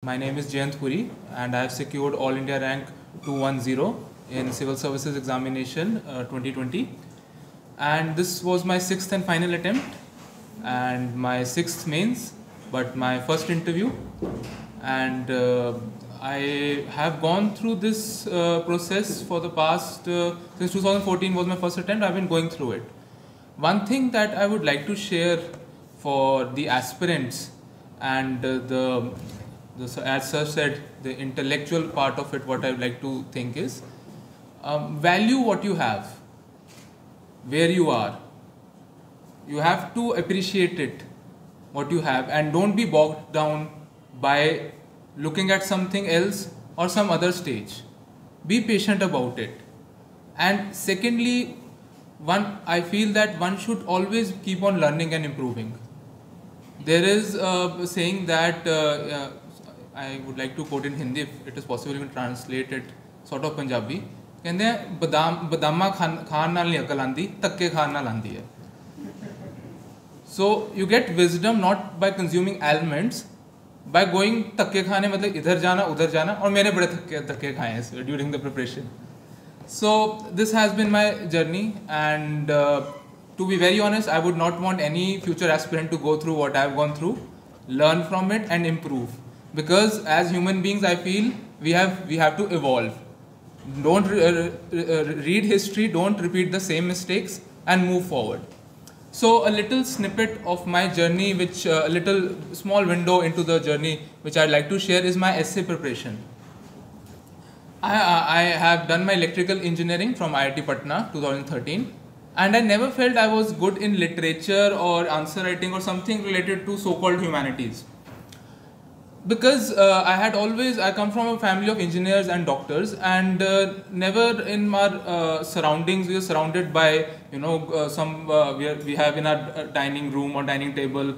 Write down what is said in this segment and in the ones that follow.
My name is Jayant and I have secured All India rank 210 in Civil Services Examination 2020. And this was my sixth and final attempt and my sixth mains, but my first interview. And I have gone through this process for the past, since 2014 was my first attempt, I've been going through it. One thing that I would like to share for the aspirants and as sir said, the intellectual part of it, what I would like to think is, value what you have, where you are. You have to appreciate it, what you have, and don't be bogged down by looking at something else or some other stage. Be patient about it. And secondly, I feel that one should always keep on learning and improving. There is a saying that I would like to quote in Hindi, if it is possible, even translate it sort of Punjabi. कहते हैं बदामा खान नाल नहीं अकल आंदी, तक्के खान नाल आंदी है. So you get wisdom not by consuming almonds, by going तक्के खाने, मतलब इधर जाना उधर जाना, और मैंने बड़े तक्के खाए हैं during the preparation. So this has been my journey, and to be very honest, I would not want any future aspirant to go through what I have gone through. Learn from it and improve, because as human beings I feel we have to evolve. Don't read history, don't repeat the same mistakes, and move forward. So a little snippet of my journey, which a little small window into the journey which I'd like to share is my essay preparation. I have done my electrical engineering from IIT Patna 2013, and I never felt I was good in literature or answer writing or something related to so-called humanities. Because I come from a family of engineers and doctors, and never in my surroundings we are surrounded by, we have in our dining room or dining table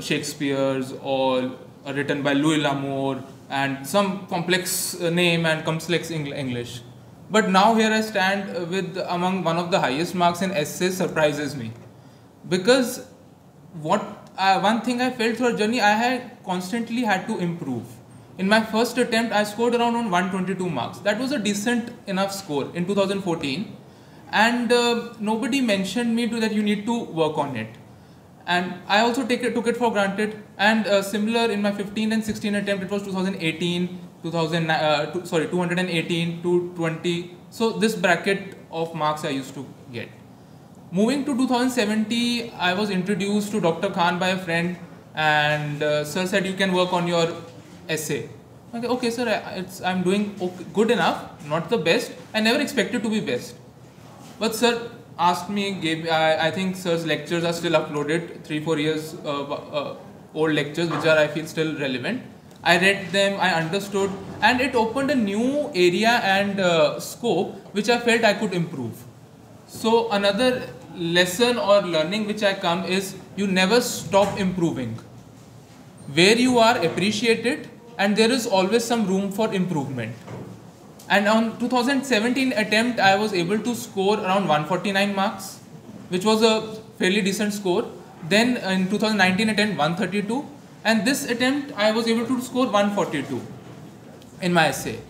Shakespeare's or written by Louis L'Amour and some complex name and complex English. But now here I stand with among one of the highest marks in essays surprises me, because one thing I felt through our journey, I had constantly had to improve. In my first attempt, I scored around 122 marks. That was a decent enough score in 2014, and nobody mentioned me to that you need to work on it. And I also took it for granted. And similar in my 15 and 16 attempt, it was 2018, 218 to 20. So this bracket of marks I used to get. Moving to 2017, I was introduced to Dr. Khan by a friend, and sir said you can work on your essay. Okay sir, I'm doing good enough, not the best. I never expected to be best. But sir asked me, I think sir's lectures are still uploaded, 3-4 years old lectures, which are I feel still relevant. I read them, I understood, and it opened a new area and scope which I felt I could improve. So another lesson or learning which I come is, you never stop improving. Where you are, appreciate it, and there is always some room for improvement. And on 2017 attempt, I was able to score around 149 marks, which was a fairly decent score. Then in 2019 attempt, 132, and this attempt I was able to score 142 in my essay.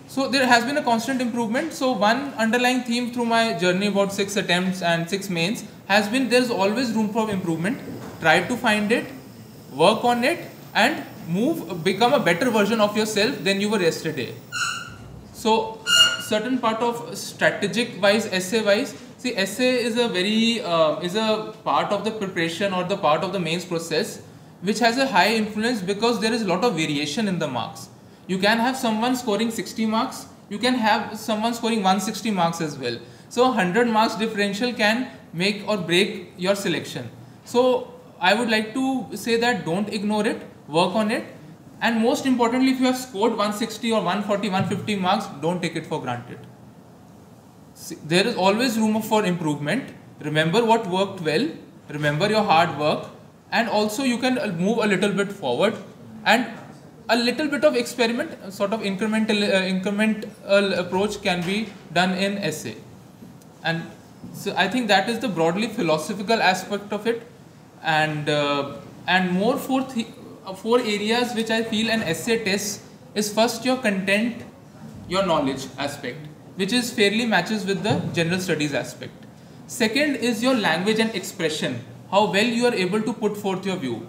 So there has been a constant improvement. So one underlying theme through my journey about 6 attempts and 6 mains has been, there is always room for improvement. Try to find it, work on it, and become a better version of yourself than you were yesterday. So certain part of strategic wise, essay wise, see, essay is a very is a part of the preparation or the part of the mains process which has a high influence, because there is a lot of variation in the marks. You can have someone scoring 60 marks, you can have someone scoring 160 marks as well. So 100 marks differential can make or break your selection. So I would like to say that don't ignore it, work on it, and most importantly, if you have scored 160 or 140, 150 marks, don't take it for granted. See, there is always room for improvement. Remember what worked well, remember your hard work, and also you can move a little bit forward, and a little bit of experiment, sort of incremental approach can be done in essay. And so I think that is the broadly philosophical aspect of it, and more four areas which I feel an essay tests is first your content, your knowledge aspect, which is fairly matches with the general studies aspect. Second is your language and expression, how well you are able to put forth your view.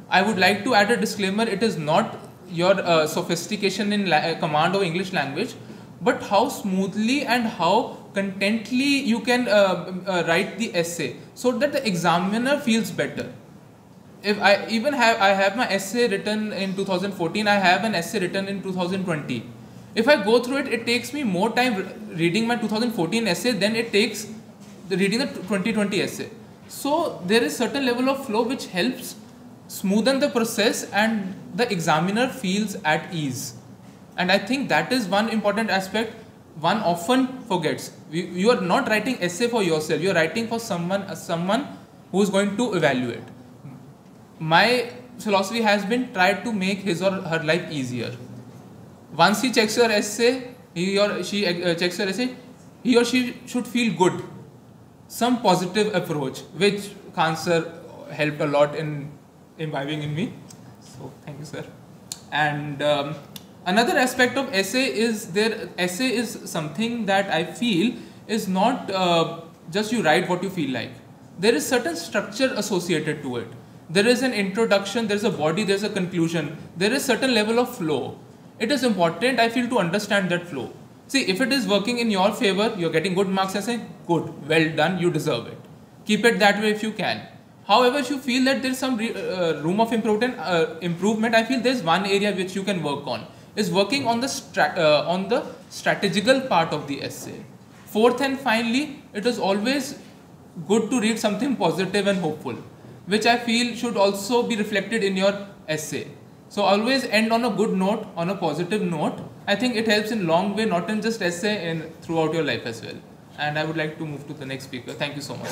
I would like to add a disclaimer, it is not your sophistication in command of English language, but how smoothly and how contently you can write the essay so that the examiner feels better. If I have my essay written in 2014, I have an essay written in 2020. If I go through it, it takes me more time reading my 2014 essay than it takes reading the 2020 essay. So there is certain level of flow which helps smoothen the process and the examiner feels at ease. And I think that is one important aspect one often forgets. You are not writing essay for yourself, you are writing for someone who is going to evaluate. My philosophy has been try to make his or her life easier. Once he checks your essay, he or she checks your essay, he or she should feel good. Some positive approach, which Khan sir helped a lot in imbibing in me. So thank you, sir. And another aspect of essay is something that I feel is not just you write what you feel like. There is certain structure associated to it. There is an introduction, there is a body, there is a conclusion. There is certain level of flow. It is important, I feel, to understand that flow. See, if it is working in your favor, you're getting good marks, I say, good, well done, you deserve it. Keep it that way if you can. However, if you feel that there is some room of improvement, I feel there is one area which you can work on. Is working on the strategical part of the essay. Fourth and finally, it is always good to read something positive and hopeful, which I feel should also be reflected in your essay. So always end on a good note, on a positive note. I think it helps in long way, not in just essay, in throughout your life as well. And I would like to move to the next speaker. Thank you so much.